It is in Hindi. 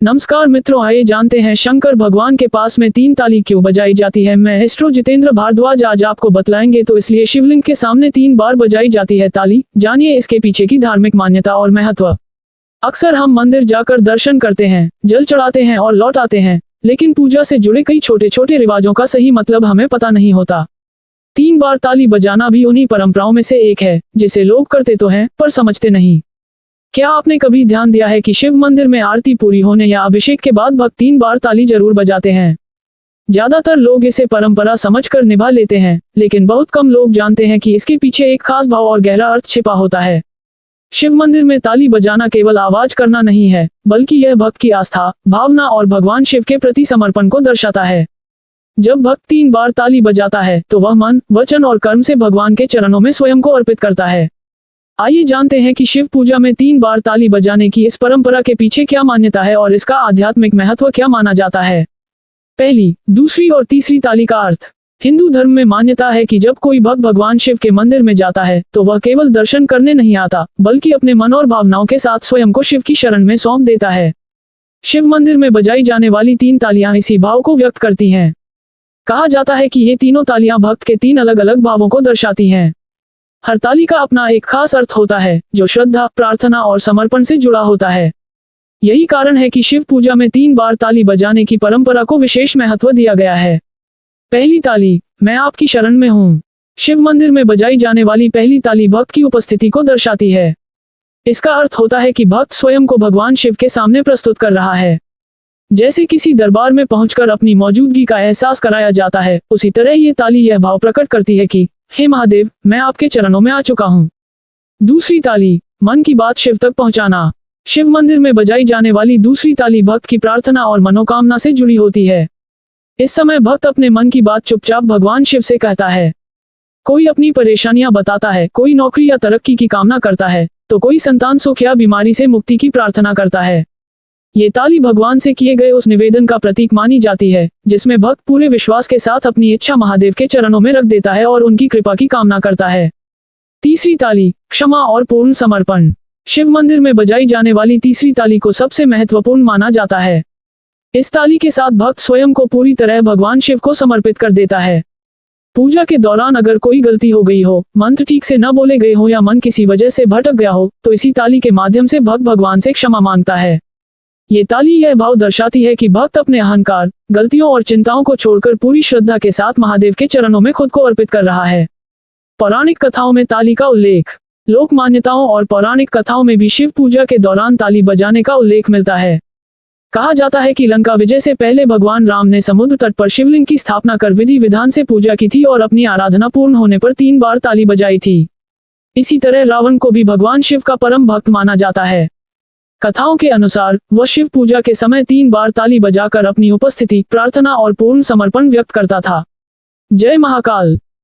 नमस्कार मित्रों, आइए जानते हैं शंकर भगवान के पास में 3 ताली क्यों बजाई जाती है। मैं एस्ट्रो जितेंद्र भारद्वाज आज आपको बतलाएंगे तो इसलिए शिवलिंग के सामने 3 बार बजाई जाती है ताली। जानिए इसके पीछे की धार्मिक मान्यता और महत्व। अक्सर हम मंदिर जाकर दर्शन करते हैं, जल चढ़ाते हैं और लौट आते हैं, लेकिन पूजा से जुड़े कई छोटे छोटे रिवाजों का सही मतलब हमें पता नहीं होता। 3 बार ताली बजाना भी उन्हीं परंपराओं में से एक है जिसे लोग करते तो हैं पर समझते नहीं। क्या आपने कभी ध्यान दिया है कि शिव मंदिर में आरती पूरी होने या अभिषेक के बाद भक्त 3 बार ताली जरूर बजाते हैं। ज्यादातर लोग इसे परंपरा समझकर निभा लेते हैं, लेकिन बहुत कम लोग जानते हैं कि इसके पीछे एक खास भाव और गहरा अर्थ छिपा होता है। शिव मंदिर में ताली बजाना केवल आवाज करना नहीं है, बल्कि यह भक्त की आस्था, भावना और भगवान शिव के प्रति समर्पण को दर्शाता है। जब भक्त 3 बार ताली बजाता है तो वह मन, वचन और कर्म से भगवान के चरणों में स्वयं को अर्पित करता है। आइए जानते हैं कि शिव पूजा में 3 बार ताली बजाने की इस परंपरा के पीछे क्या मान्यता है और इसका आध्यात्मिक महत्व क्या माना जाता है। पहली, दूसरी और तीसरी ताली का अर्थ। हिंदू धर्म में मान्यता है कि जब कोई भक्त भगवान शिव के मंदिर में जाता है तो वह केवल दर्शन करने नहीं आता, बल्कि अपने मन और भावनाओं के साथ स्वयं को शिव की शरण में सौंप देता है। शिव मंदिर में बजाई जाने वाली 3 तालियां इसी भाव को व्यक्त करती हैं। कहा जाता है कि ये तीनों तालियां भक्त के 3 अलग अलग भावों को दर्शाती हैं। हर ताली का अपना एक खास अर्थ होता है जो श्रद्धा, प्रार्थना और समर्पण से जुड़ा होता है। यही कारण है कि शिव पूजा में 3 बार ताली बजाने की परंपरा को विशेष महत्व दिया गया है। पहली ताली, मैं आपकी शरण में हूँ। शिव मंदिर में बजाई जाने वाली पहली ताली भक्त की उपस्थिति को दर्शाती है। इसका अर्थ होता है कि भक्त स्वयं को भगवान शिव के सामने प्रस्तुत कर रहा है। जैसे किसी दरबार में पहुंचकर अपनी मौजूदगी का एहसास कराया जाता है, उसी तरह ये ताली यह भाव प्रकट करती है कि हे महादेव, मैं आपके चरणों में आ चुका हूँ। दूसरी ताली, मन की बात शिव तक पहुँचाना। शिव मंदिर में बजाई जाने वाली दूसरी ताली भक्त की प्रार्थना और मनोकामना से जुड़ी होती है। इस समय भक्त अपने मन की बात चुपचाप भगवान शिव से कहता है। कोई अपनी परेशानियां बताता है, कोई नौकरी या तरक्की की कामना करता है, तो कोई संतान सुख या बीमारी से मुक्ति की प्रार्थना करता है। ये ताली भगवान से किए गए उस निवेदन का प्रतीक मानी जाती है जिसमें भक्त पूरे विश्वास के साथ अपनी इच्छा महादेव के चरणों में रख देता है और उनकी कृपा की कामना करता है। तीसरी ताली, क्षमा और पूर्ण समर्पण। शिव मंदिर में बजाई जाने वाली तीसरी ताली को सबसे महत्वपूर्ण माना जाता है। इस ताली के साथ भक्त स्वयं को पूरी तरह भगवान शिव को समर्पित कर देता है। पूजा के दौरान अगर कोई गलती हो गई हो, मंत्र ठीक से न बोले गए हो या मन किसी वजह से भटक गया हो, तो इसी ताली के माध्यम से भक्त भगवान से क्षमा मांगता है। ये ताली यह भाव दर्शाती है कि भक्त अपने अहंकार, गलतियों और चिंताओं को छोड़कर पूरी श्रद्धा के साथ महादेव के चरणों में खुद को अर्पित कर रहा है। पौराणिक कथाओं में ताली का उल्लेख। लोक मान्यताओं और पौराणिक कथाओं में भी शिव पूजा के दौरान ताली बजाने का उल्लेख मिलता है। कहा जाता है कि लंका विजय से पहले भगवान राम ने समुद्र तट पर शिवलिंग की स्थापना कर विधि विधान से पूजा की थी और अपनी आराधना पूर्ण होने पर 3 बार ताली बजाई थी। इसी तरह रावण को भी भगवान शिव का परम भक्त माना जाता है। कथाओं के अनुसार वह शिव पूजा के समय 3 बार ताली बजाकर अपनी उपस्थिति, प्रार्थना और पूर्ण समर्पण व्यक्त करता था। जय महाकाल।